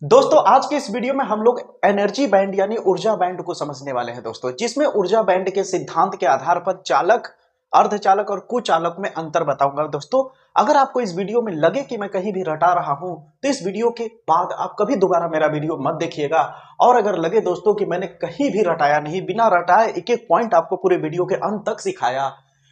दोस्तों आज के इस वीडियो में हम लोग एनर्जी बैंड यानी ऊर्जा बैंड को समझने वाले हैं दोस्तों, जिसमें ऊर्जा बैंड के सिद्धांत के आधार पर चालक, अर्धचालक और कुचालक में अंतर बताऊंगा दोस्तों। अगर आपको इस वीडियो में लगे कि मैं कहीं भी रटा रहा हूं तो इस वीडियो के बाद आप कभी दोबारा मेरा वीडियो मत देखिएगा। और अगर लगे दोस्तों कि मैंने कहीं भी रटाया नहीं, बिना रटाए एक एक पॉइंट आपको पूरे वीडियो के अंत तक सिखाया,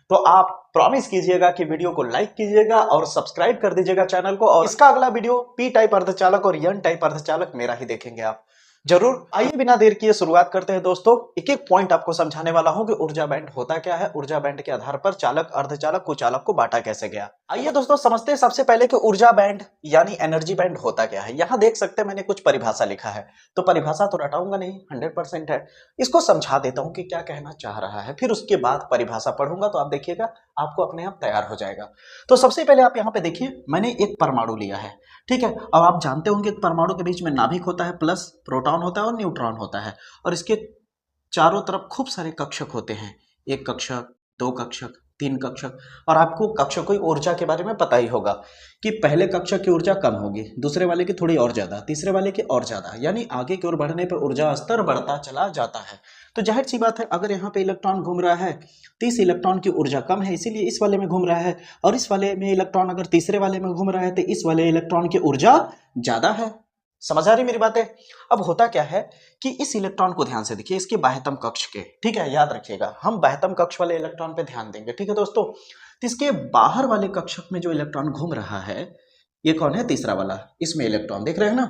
तो आप प्रॉमिस कीजिएगा कि वीडियो को लाइक कीजिएगा और सब्सक्राइब कर दीजिएगा चैनल को। और इसका अगला वीडियो पी टाइप अर्धचालक और एन टाइप अर्धचालक मेरा ही देखेंगे आप जरूर। आइए बिना देर किए शुरुआत करते हैं दोस्तों। एक एक पॉइंट आपको समझाने वाला हूं कि ऊर्जा बैंड होता क्या है, ऊर्जा बैंड के आधार पर चालक, अर्धचालक, कुचालक को बांटा कैसे गया। आइए दोस्तों समझते हैं सबसे पहले कि ऊर्जा बैंड यानी एनर्जी बैंड होता क्या है। यहां देख सकते हैं मैंने कुछ परिभाषा लिखा है, तो परिभाषा तो रटाऊंगा नहीं, 100% है। इसको समझा देता हूं कि क्या कहना चाह रहा है, फिर उसके बाद परिभाषा पढ़ूंगा तो आप देखिएगा आपको अपने आप तैयार हो जाएगा। तो सबसे पहले आप यहाँ पे देखिए, मैंने एक परमाणु लिया है, ठीक है। अब आप जानते होंगे कि परमाणु के बीच में नाभिक होता है, प्लस प्रोटॉन होता है और न्यूट्रॉन होता है, और इसके चारों तरफ खूब सारे कक्षक होते हैं। एक कक्षक, दो कक्षक, तीन कक्षक। और आपको कक्षकों की ऊर्जा के बारे में पता ही होगा कि पहले कक्षक की ऊर्जा कम होगी, दूसरे वाले की थोड़ी और ज्यादा, तीसरे वाले की और ज्यादा, यानी आगे की ओर बढ़ने पर ऊर्जा स्तर बढ़ता चला जाता है। तो जाहिर सी बात है, अगर यहाँ पे इलेक्ट्रॉन घूम रहा है, 30 इलेक्ट्रॉन की ऊर्जा कम है, इसीलिए इस वाले में घूम रहा है, और इस वाले में इलेक्ट्रॉन अगर तीसरे वाले में घूम रहा है तो इस वाले इलेक्ट्रॉन की ऊर्जा ज्यादा है। समझ आ रही मेरी बातें। अब होता क्या है कि इस इलेक्ट्रॉन को ध्यान से देखिए, इसके बाह्यतम कक्ष के, ठीक है, याद रखिएगा हम बाह्यतम कक्ष वाले इलेक्ट्रॉन पे ध्यान देंगे, ठीक है दोस्तों। तो इसके बाहर वाले कक्षक में जो इलेक्ट्रॉन घूम रहा है, ये कौन है, तीसरा वाला, इसमें इलेक्ट्रॉन देख रहे हैं ना।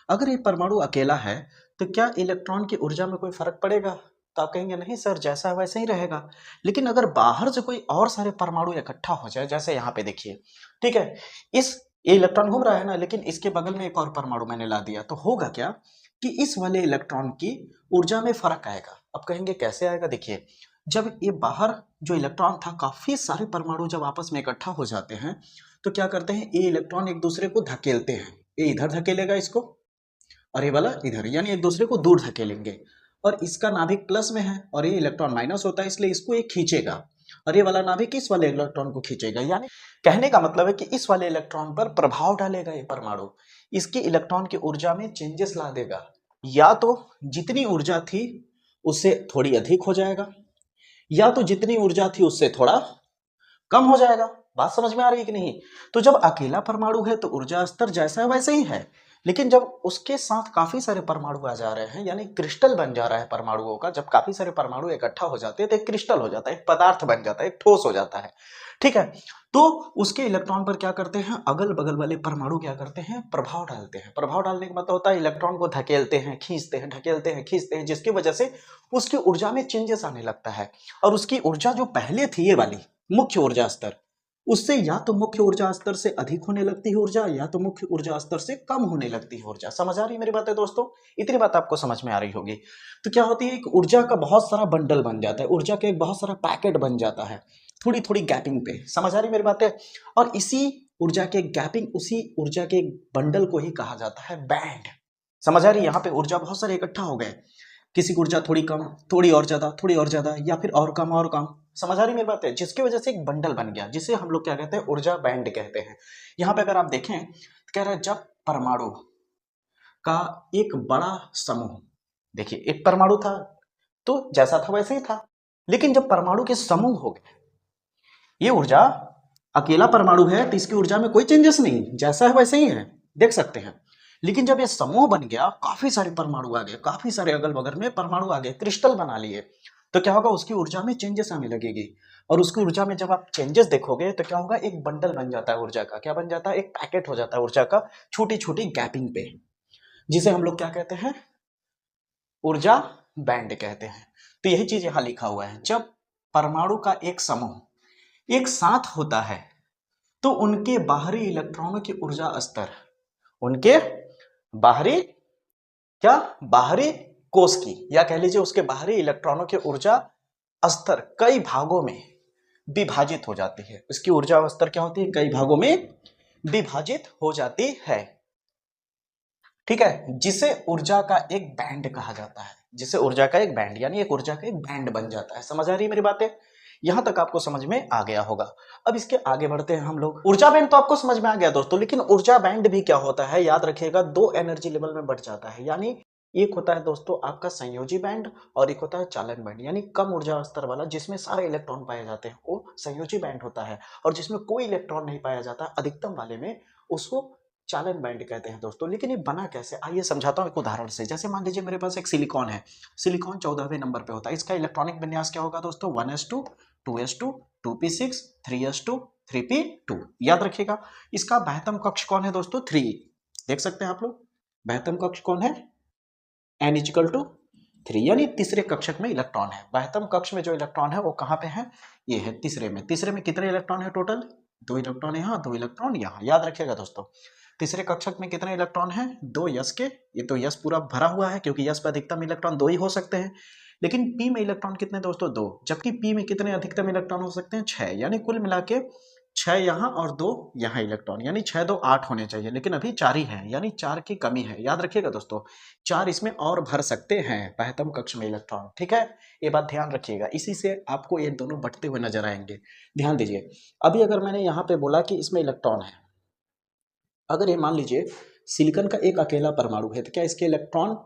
अगर ये परमाणु अकेला है तो क्या इलेक्ट्रॉन की ऊर्जा में कोई फर्क पड़ेगा? तो आप कहेंगे नहीं सर, जैसा है वैसे ही रहेगा। लेकिन अगर बाहर से कोई और सारे परमाणु इकट्ठा हो जाए, जैसे यहाँ पे देखिए, ठीक है, इस ये इलेक्ट्रॉन घूम रहा है ना, लेकिन इसके बगल में एक और परमाणु मैंने ला दिया, तो होगा क्या कि इस वाले इलेक्ट्रॉन की ऊर्जा में फर्क आएगा। अब कहेंगे कैसे आएगा, देखिए, जब ये बाहर जो इलेक्ट्रॉन था, काफी सारे परमाणु जब आपस में इकट्ठा हो जाते हैं तो क्या करते हैं, ये इलेक्ट्रॉन एक दूसरे को धकेलते हैं। ये इधर धकेलेगा इसको और ये वाला इधर, यानी एक दूसरे को दूर धकेलेंगे। और इसका नाभिक प्लस में है और ये इलेक्ट्रॉन माइनस होता है, इसलिए इसको ये खींचेगा, और ये वाला नाभिक इस वाले इलेक्ट्रॉन को खींचेगा। यानी कहने का मतलब है कि इस वाले इलेक्ट्रॉन पर प्रभाव डालेगा ये परमाणु, इसकी इलेक्ट्रॉन की ऊर्जा में चेंजेस ला देगा। या तो जितनी ऊर्जा थी उससे थोड़ी अधिक हो जाएगा, या तो जितनी ऊर्जा थी उससे थोड़ा कम हो जाएगा। बात समझ में आ रही है कि नहीं? तो जब अकेला परमाणु है तो ऊर्जा स्तर जैसा है वैसे ही है, लेकिन जब उसके साथ काफी सारे परमाणु आ जा रहे हैं, यानी क्रिस्टल बन जा रहा है परमाणुओं का, जब काफी सारे परमाणु इकट्ठा हो जाते हैं तो एक क्रिस्टल हो जाता है, एक पदार्थ बन जाता है, एक ठोस हो जाता है, ठीक है। तो उसके इलेक्ट्रॉन पर क्या करते हैं, अगल बगल वाले परमाणु क्या करते हैं, प्रभाव डालते हैं। प्रभाव डालने का मतलब होता है इलेक्ट्रॉन को धकेलते हैं, खींचते हैं, ढकेलते हैं, खींचते हैं, जिसकी वजह से उसकी ऊर्जा में चेंजेस आने लगता है। और उसकी ऊर्जा जो पहले थी, ये वाली मुख्य ऊर्जा स्तर, उससे या तो मुख्य ऊर्जा स्तर से अधिक होने लगती है ऊर्जा, या तो मुख्य ऊर्जा स्तर से कम होने लगती है ऊर्जा। समझ आ रही है मेरी बातें दोस्तों? इतनी बात आपको समझ में आ रही होगी। तो क्या होती है, एक ऊर्जा का बहुत सारा बंडल बन जाता है, ऊर्जा का एक बहुत सारा पैकेट बन जाता है, थोड़ी थोड़ी गैपिंग पे। समझ आ रही मेरी बातें? और इसी ऊर्जा के गैपिंग, उसी ऊर्जा के बंडल को ही कहा जाता है बैंड। समझ आ रही? यहाँ पे ऊर्जा बहुत सारे इकट्ठा हो गए, किसी की ऊर्जा थोड़ी कम, थोड़ी और ज्यादा, थोड़ी और ज्यादा, या फिर और कम और कम। समझ आ रही मेरी बात है? जिसकी वजह से एक बंडल बन गया, जिसे हम लोग क्या कहते हैं, ऊर्जा बैंड कहते हैं। यहाँ पे अगर आप देखें तो कह रहा है जब परमाणु का एक बड़ा समूह, देखिए एक परमाणु था तो जैसा था वैसे ही था, लेकिन जब परमाणु के समूह हो गए, ये ऊर्जा, अकेला परमाणु है तो इसकी ऊर्जा में कोई चेंजेस नहीं, जैसा है वैसे ही है, देख सकते हैं। लेकिन जब ये समूह बन गया, काफी सारे परमाणु आ गए, काफी सारे अगल बगल में परमाणु आ गए, क्रिस्टल बना लिए, तो क्या होगा, उसकी ऊर्जा में चेंजेस आने लगेगी। और उसकी ऊर्जा में जब आप चेंजेस देखोगे तो क्या होगा, एक बंडल बन जाता है ऊर्जा का। क्या बन जाता है? एक पैकेट हो जाता है ऊर्जा का, छोटी छोटी गैपिंग पे, जिसे हम लोग क्या कहते हैं, ऊर्जा बैंड कहते हैं। तो यही चीज यहां लिखा हुआ है, जब परमाणु का एक समूह एक साथ होता है तो उनके बाहरी इलेक्ट्रॉनों की ऊर्जा स्तर, उनके बाहरी, क्या, बाहरी कोश की, या कह लीजिए उसके बाहरी इलेक्ट्रॉनों की ऊर्जा स्तर कई भागों में विभाजित हो जाती है। उसकी ऊर्जा स्तर क्या होती है, कई भागों में विभाजित हो जाती है, ठीक है, जिसे ऊर्जा का एक बैंड कहा जाता है। जिसे ऊर्जा का एक बैंड, यानी एक ऊर्जा का एक बैंड बन जाता है। समझ आ रही है मेरी बातें? यहां तक आपको समझ में आ गया होगा। अब इसके आगे बढ़ते हैं हम लोग। ऊर्जा बैंड तो आपको समझ में आ गया दोस्तों, लेकिन ऊर्जा बैंड भी क्या होता है याद रखिएगा, दो एनर्जी लेवल में बढ़ जाता है। यानी एक होता है दोस्तों आपका संयोजी बैंड और एक होता है चालन बैंड, यानी कम ऊर्जा स्तर वाला जिसमें सारे इलेक्ट्रॉन पाए जाते हैं वो संयोजी बैंड होता है, और जिसमें कोई इलेक्ट्रॉन नहीं पाया जाता अधिकतम वाले में उसको चालन बैंड कहते हैं दोस्तों। लेकिन ये बना कैसे, आइए समझाता हूँ एक उदाहरण से। जैसे मान लीजिए मेरे पास एक सिलिकॉन है, सिलिकॉन 14वें नंबर पे होता है। इसका इलेक्ट्रॉनिक विन्यास क्या होगा दोस्तों, 1s2 2s2 2p6 3s2 3p2। याद रखिएगा। इसका बाह्यतम कक्ष कौन है दोस्तों, 3। देख सकते हैं आप लोग, बाह्यतम कक्ष कौन है, n इजिकल टू 3, यानी तीसरे कक्षक में इलेक्ट्रॉन है। बाह्यतम कक्ष में जो इलेक्ट्रॉन है वो कहाँ पे है, ये है तीसरे में। तीसरे में कितने इलेक्ट्रॉन है टोटल, 2 इलेक्ट्रॉन यहाँ 2 इलेक्ट्रॉन यहाँ। याद रखिएगा दोस्तों, तीसरे कक्षक में कितने इलेक्ट्रॉन है, 2 यस के। ये तो यस पूरा भरा हुआ है क्योंकि यस पे अधिकतम इलेक्ट्रॉन 2 ही हो सकते हैं। लेकिन पी में इलेक्ट्रॉन कितने दोस्तों, 2, जबकि पी में कितने अधिकतम इलेक्ट्रॉन हो सकते हैं, 6। यानी कुल मिला के 6 यहाँ और 2 यहाँ इलेक्ट्रॉन, यानी 6 2 8 होने चाहिए, लेकिन अभी 4 ही है, यानी 4 की कमी है। याद रखिएगा दोस्तों, 4 इसमें और भर सकते हैं बाह्यतम कक्ष में इलेक्ट्रॉन। ठीक है, ये बात ध्यान रखिएगा, इसी से आपको ये दोनों बढ़ते हुए नजर आएंगे। ध्यान दीजिए। अभी अगर मैंने यहाँ पे बोला कि इसमें इलेक्ट्रॉन है, अगर ये मान लीजिए सिलिकॉन का एक अकेला परमाणु है, तो क्या इसके इलेक्ट्रॉन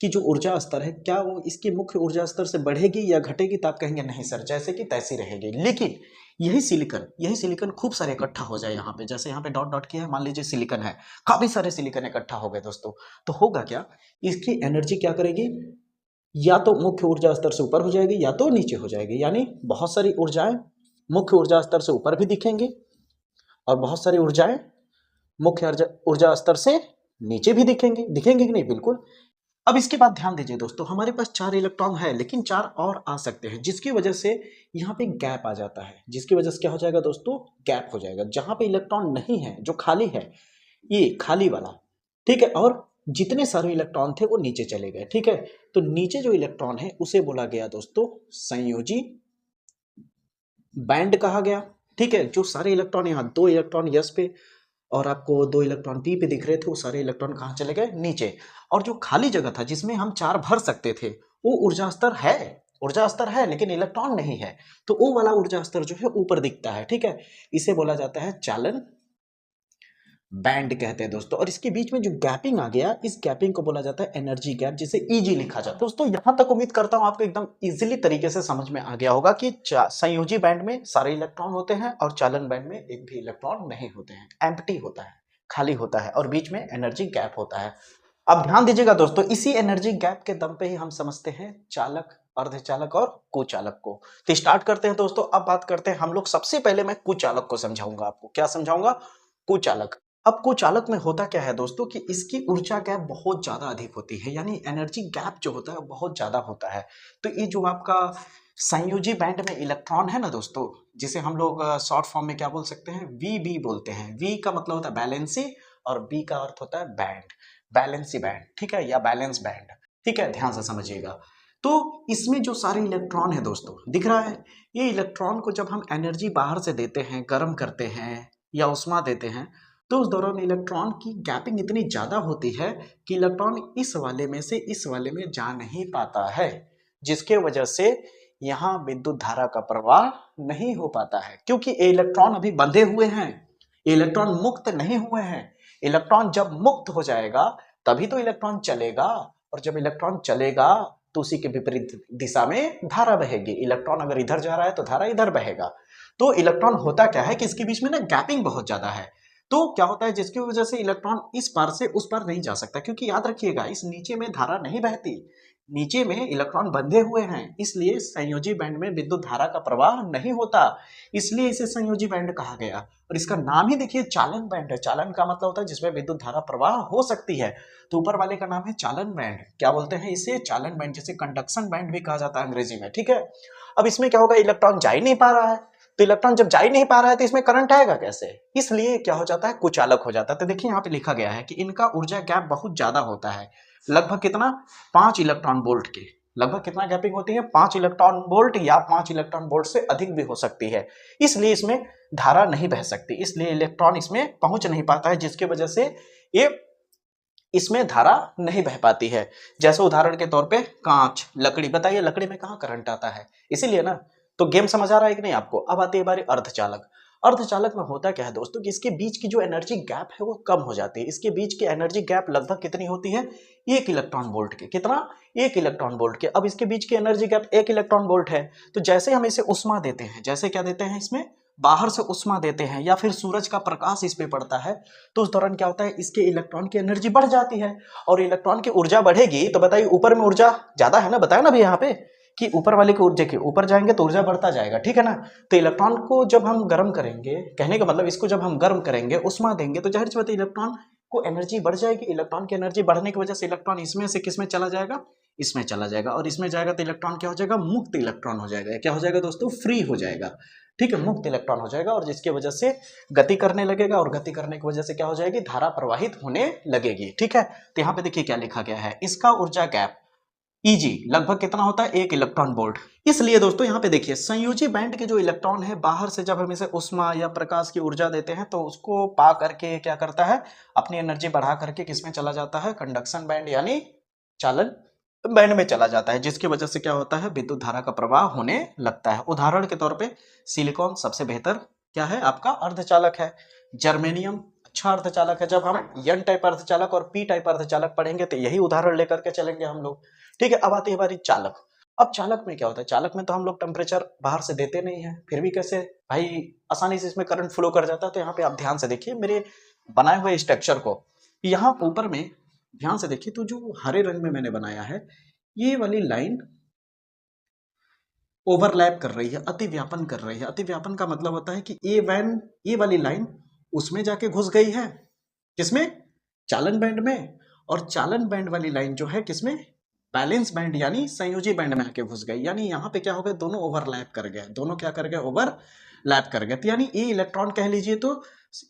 की जो ऊर्जा स्तर है क्या वो इसकी मुख्य ऊर्जा स्तर से बढ़ेगी या घटेगी, तो आप कहेंगे नहीं सर, जैसे कि तैसी रहेगी। लेकिन यही सिलिकॉन खूब सारे इकट्ठा हो जाए यहाँ पे, जैसे यहाँ पे डॉट डॉट किया है, मान लीजिए सिलिकॉन है, काफी सारे सिलिकॉन इकट्ठा हो गए दोस्तों, तो होगा क्या, इसकी एनर्जी क्या करेगी, या तो मुख्य ऊर्जा स्तर से ऊपर हो जाएगी या तो नीचे हो जाएगी। यानी बहुत सारी ऊर्जाएं मुख्य ऊर्जा स्तर से ऊपर भी दिखेंगी और बहुत सारी ऊर्जाएं मुख्य ऊर्जा स्तर से नीचे भी दिखेंगे कि नहीं, बिल्कुल। अब इसके बाद ध्यान दीजिए दोस्तों, हमारे पास 4 इलेक्ट्रॉन है, लेकिन 4 और आ सकते हैं, जिसकी वजह से यहाँ पे गैप आ जाता है। जिसकी वजह से क्या हो जाएगा दोस्तों, गैप हो जाएगा। जहां पे इलेक्ट्रॉन नहीं है, जो खाली है, ये खाली वाला, ठीक है, और जितने सारे इलेक्ट्रॉन थे वो नीचे चले गए। ठीक है, तो नीचे जो इलेक्ट्रॉन है उसे बोला गया दोस्तों संयोजी बैंड कहा गया। ठीक है, जो सारे इलेक्ट्रॉन यहाँ 2 इलेक्ट्रॉन यस पे और आपको 2 इलेक्ट्रॉन पी पे दिख रहे थे, वो सारे इलेक्ट्रॉन कहाँ चले गए, नीचे। और जो खाली जगह था जिसमें हम 4 भर सकते थे, वो ऊर्जा स्तर है लेकिन इलेक्ट्रॉन नहीं है, तो वो वाला ऊर्जा स्तर जो है ऊपर दिखता है। ठीक है, इसे बोला जाता है चालन बैंड कहते हैं दोस्तों। और इसके बीच में जो गैपिंग आ गया, इस गैपिंग को बोला जाता है एनर्जी गैप, जिसे ईजी लिखा जाता है दोस्तों। यहां तक उम्मीद करता हूं आपको एकदम इजीली तरीके से समझ में आ गया होगा कि संयोजी बैंड में सारे इलेक्ट्रॉन होते हैं और चालन बैंड में एक भी इलेक्ट्रॉन नहीं होते हैं, एम्प्टी होता है, खाली होता है, और बीच में एनर्जी गैप होता है। अब ध्यान दीजिएगा दोस्तों, इसी एनर्जी गैप के दम पे ही हम समझते हैं चालक, अर्धचालक और कुचालक को। तो स्टार्ट करते हैं दोस्तों। अब बात करते हैं हम लोग, सबसे पहले मैं कुचालक को समझाऊंगा आपको। क्या समझाऊंगा, कुचालक। अब कुचालक में होता क्या है दोस्तों कि इसकी ऊर्जा गैप बहुत ज्यादा अधिक होती है, यानी एनर्जी गैप जो होता है बहुत ज्यादा होता है। तो ये जो आपका संयोजी बैंड में इलेक्ट्रॉन है ना दोस्तों, जिसे हम लोग शॉर्ट फॉर्म में क्या बोल सकते हैं, वी बी बोलते हैं। वी का मतलब होता है बैलेंसी और बी का अर्थ होता है बैंड, बैलेंसी बैंड, ठीक है, या बैलेंस बैंड। ठीक है, ध्यान से समझिएगा। तो इसमें जो सारे इलेक्ट्रॉन है दोस्तों, दिख रहा है, ये इलेक्ट्रॉन को जब हम एनर्जी बाहर से देते हैं, गर्म करते हैं या उष्मा देते हैं, तो उस दौरान इलेक्ट्रॉन की गैपिंग इतनी ज्यादा होती है कि इलेक्ट्रॉन इस वाले में से इस वाले में जा नहीं पाता है, जिसके वजह से यहाँ विद्युत धारा का प्रवाह नहीं हो पाता है, क्योंकि ये इलेक्ट्रॉन अभी बंधे हुए हैं, ये इलेक्ट्रॉन मुक्त नहीं हुए हैं। इलेक्ट्रॉन जब मुक्त हो जाएगा तभी तो इलेक्ट्रॉन चलेगा, और जब इलेक्ट्रॉन चलेगा तो उसी के विपरीत दिशा में धारा बहेगी। इलेक्ट्रॉन अगर इधर जा रहा है तो धारा इधर बहेगा। तो इलेक्ट्रॉन होता क्या है कि इसके बीच में ना गैपिंग बहुत ज्यादा है, तो क्या होता है जिसकी वजह से इलेक्ट्रॉन इस पार से उस पार नहीं जा सकता, क्योंकि याद रखिएगा इस नीचे में धारा नहीं बहती, नीचे में इलेक्ट्रॉन बंधे हुए हैं, इसलिए संयोजी बैंड में विद्युत धारा का प्रवाह नहीं होता, इसलिए इसे संयोजी बैंड कहा गया। और इसका नाम ही देखिए चालन बैंड है। चालन का मतलब होता है जिसमें विद्युत धारा प्रवाह हो सकती है, तो ऊपर वाले का नाम है चालन बैंड। क्या बोलते हैं इसे, चालन बैंड, जिसे कंडक्शन बैंड भी कहा जाता है अंग्रेजी में। ठीक है, अब इसमें क्या होगा, इलेक्ट्रॉन जा ही नहीं पा रहा है, तो इलेक्ट्रॉन जब जा ही नहीं पा रहा है तो इसमें करंट आएगा कैसे, इसलिए क्या हो जाता है, कुचालक हो जाता है। तो देखिए यहाँ पे लिखा गया है कि इनका ऊर्जा गैप बहुत ज्यादा होता है, लगभग कितना, 5 इलेक्ट्रॉन वोल्ट के, लगभग कितना गैपिंग होती है, 5 इलेक्ट्रॉन वोल्ट या 5 इलेक्ट्रॉन वोल्ट से अधिक भी हो सकती है, इसलिए इसमें धारा नहीं बह सकती, इसलिए इलेक्ट्रॉन इसमें पहुंच नहीं पाता है, जिसकी वजह से ये इसमें धारा नहीं बह पाती है। जैसे उदाहरण के तौर पे कांच, लकड़ी, बताइए लकड़ी में कहाँ करंट आता है, इसीलिए ना तो गेम समझ आ रहा है कि नहीं आपको? अब आती है बारी अर्धचालक। अर्धचालक में होता क्या है दोस्तों कि इसके बीच की जो एनर्जी गैप है वो कम हो जाती है। इसके बीच की एनर्जी गैप लगभग कितनी होती है? 1 इलेक्ट्रॉन वोल्ट के। कितना? 1 इलेक्ट्रॉन वोल्ट के। अब इसके बीच की एनर्जी गैप 1 इलेक्ट्रॉन वोल्ट है, तो जैसे हम इसे उष्मा देते हैं, जैसे क्या देते हैं इसमें, बाहर से उष्मा देते हैं या फिर सूरज का प्रकाश इस पे पड़ता है, तो उस दौरान क्या होता है, इसके इलेक्ट्रॉन की एनर्जी बढ़ जाती है। और इलेक्ट्रॉन की ऊर्जा बढ़ेगी तो बताइए ऊपर में ऊर्जा ज्यादा है ना, बताया ना अभी यहाँ पे कि ऊपर वाले की ऊर्जा के ऊपर जाएंगे तो ऊर्जा बढ़ता जाएगा, ठीक है ना। तो इलेक्ट्रॉन को जब हम गर्म करेंगे, कहने का मतलब इसको जब हम गर्म करेंगे, उष्मा देंगे, तो जाहिर सी बात है इलेक्ट्रॉन को एनर्जी बढ़ जाएगी। इलेक्ट्रॉन की एनर्जी बढ़ने की वजह से इलेक्ट्रॉन इसमें से किसमें चला जाएगा? इसमें चला जाएगा। और इसमें जाएगा तो इलेक्ट्रॉन क्या हो जाएगा? मुक्त इलेक्ट्रॉन हो जाएगा। क्या हो जाएगा दोस्तों? फ्री हो जाएगा, ठीक है, मुक्त इलेक्ट्रॉन हो जाएगा। और जिसकी वजह से गति करने लगेगा, और गति करने की वजह से क्या हो जाएगी? धारा प्रवाहित होने लगेगी, ठीक है। तो यहाँ पे देखिए क्या लिखा गया है, इसका ऊर्जा गैप Eg लगभग कितना होता है? 1 इलेक्ट्रॉन वोल्ट। इसलिए दोस्तों यहाँ पे देखिए संयोजी बैंड के जो इलेक्ट्रॉन है, बाहर से जब हम इसे उष्मा या प्रकाश की ऊर्जा देते हैं तो उसको पा करके क्या करता है, अपनी एनर्जी बढ़ा करके किसमें चला जाता है? कंडक्शन बैंड यानी चालन बैंड में चला जाता है, जिसकी वजह से क्या होता है? विद्युत धारा का प्रवाह होने लगता है। उदाहरण के तौर पे सिलिकॉन सबसे बेहतर क्या है आपका? अर्धचालक है। जर्मेनियम अच्छा अर्धचालक है। जब हम एन टाइप अर्धचालक और पी टाइप अर्धचालक पढ़ेंगे तो यही उदाहरण लेकर के चलेंगे हम लोग, ठीक है। अब आती है हमारी चालक। अब चालक में क्या होता है? चालक में तो हम लोग टेम्परेचर बाहर से देते नहीं है, फिर भी कैसे भाई आसानी से इसमें करंट फ्लो कर जाता है। तो यहाँ पे आप ध्यान से देखिए मेरे बनाए हुए स्ट्रक्चर को, यहाँ ऊपर में ध्यान से देखिए, तो जो हरे रंग में मैंने बनाया है, ये वाली लाइन ओवरलैप कर रही है, अतिव्यापन कर रही है। अतिव्यापन का मतलब होता है कि ये वाली लाइन उसमें जाके घुस गई है, किसमें? चालन बैंड में। और चालन बैंड वाली लाइन जो है किसमें? बैलेंस बैंड यानी संयोजी बैंड में आके घुस गई। यानी यहाँ पे क्या हो गया? दोनों ओवरलैप कर गए, दोनों क्या कर गए? ओवरलैप कर गए। तो यानी ये इलेक्ट्रॉन कह लीजिए, तो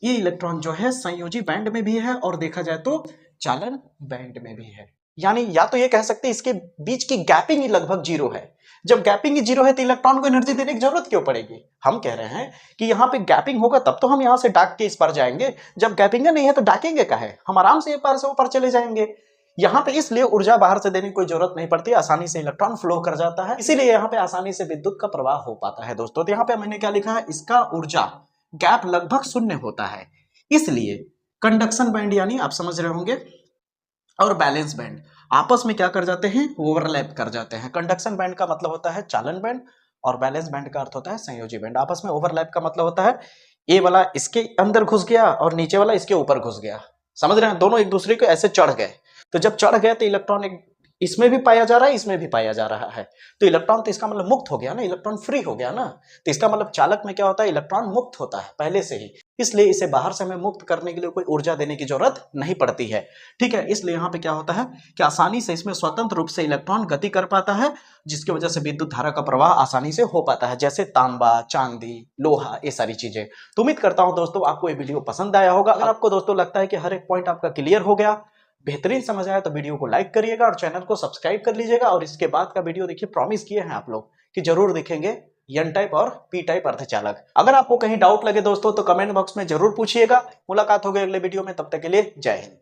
ये इलेक्ट्रॉन जो है संयोजी बैंड में भी है और देखा जाए तो चालन बैंड में भी है। यानी या तो ये कह सकते हैं इसके बीच की गैपिंग ही लगभग जीरो है। जब गैपिंग ही जीरो है तो इलेक्ट्रॉन को एनर्जी देने की जरूरत क्यों पड़ेगी? हम कह रहे हैं कि यहाँ पे गैपिंग होगा तब तो हम यहाँ से डाक के इस पर जाएंगे। जब गैपिंग नहीं है तो डाकेंगे काहे? हम आराम से एक पार से ऊपर चले जाएंगे। यहाँ पे इसलिए ऊर्जा बाहर से देने की कोई जरूरत नहीं पड़ती, आसानी से इलेक्ट्रॉन फ्लो कर जाता है, इसीलिए यहाँ पे आसानी से विद्युत का प्रवाह हो पाता है दोस्तों। तो यहाँ पे मैंने क्या लिखा है? इसका ऊर्जा गैप लगभग शून्य होता है। इसलिए कंडक्शन बैंड यानी आप समझ रहे होंगे, और बैलेंस बैंड आपस में क्या कर जाते हैं? ओवरलैप कर जाते हैं। कंडक्शन बैंड का मतलब होता है चालन बैंड, और बैलेंस बैंड का अर्थ होता है संयोजी बैंड। आपस में ओवरलैप का मतलब होता है ये वाला इसके अंदर घुस गया और नीचे वाला इसके ऊपर घुस गया, समझ रहे हैं? दोनों एक दूसरे को ऐसे चढ़ गए, तो जब चढ़ गए तो इलेक्ट्रॉन एक इसमें भी पाया जा रहा है, इसमें भी पाया जा रहा है, तो इलेक्ट्रॉन तो इसका मतलब मुक्त हो गया ना, इलेक्ट्रॉन फ्री हो गया ना। तो इसका मतलब चालक में क्या होता है? इलेक्ट्रॉन मुक्त होता है पहले से ही, इसलिए इसे बाहर से हमें मुक्त करने के लिए कोई ऊर्जा देने की जरूरत नहीं पड़ती है, ठीक है। इसलिए यहाँ पे क्या होता है कि आसानी से इसमें स्वतंत्र रूप से इलेक्ट्रॉन गति कर पाता है, जिसकी वजह से विद्युत धारा का प्रवाह आसानी से हो पाता है, जैसे तांबा, चांदी, लोहा, ये सारी चीजें। तो उम्मीद करता हूं दोस्तों आपको ये वीडियो पसंद आया होगा। अगर आपको दोस्तों लगता है कि हर एक पॉइंट आपका क्लियर हो गया, बेहतरीन समझ आया, तो वीडियो को लाइक करिएगा और चैनल को सब्सक्राइब कर लीजिएगा। और इसके बाद का वीडियो देखिए, प्रॉमिस किए हैं आप लोग कि जरूर दिखेंगे एन टाइप और पी टाइप अर्धचालक। अगर आपको कहीं डाउट लगे दोस्तों तो कमेंट बॉक्स में जरूर पूछिएगा। मुलाकात होगी अगले वीडियो में, तब तक के लिए जय हिंद।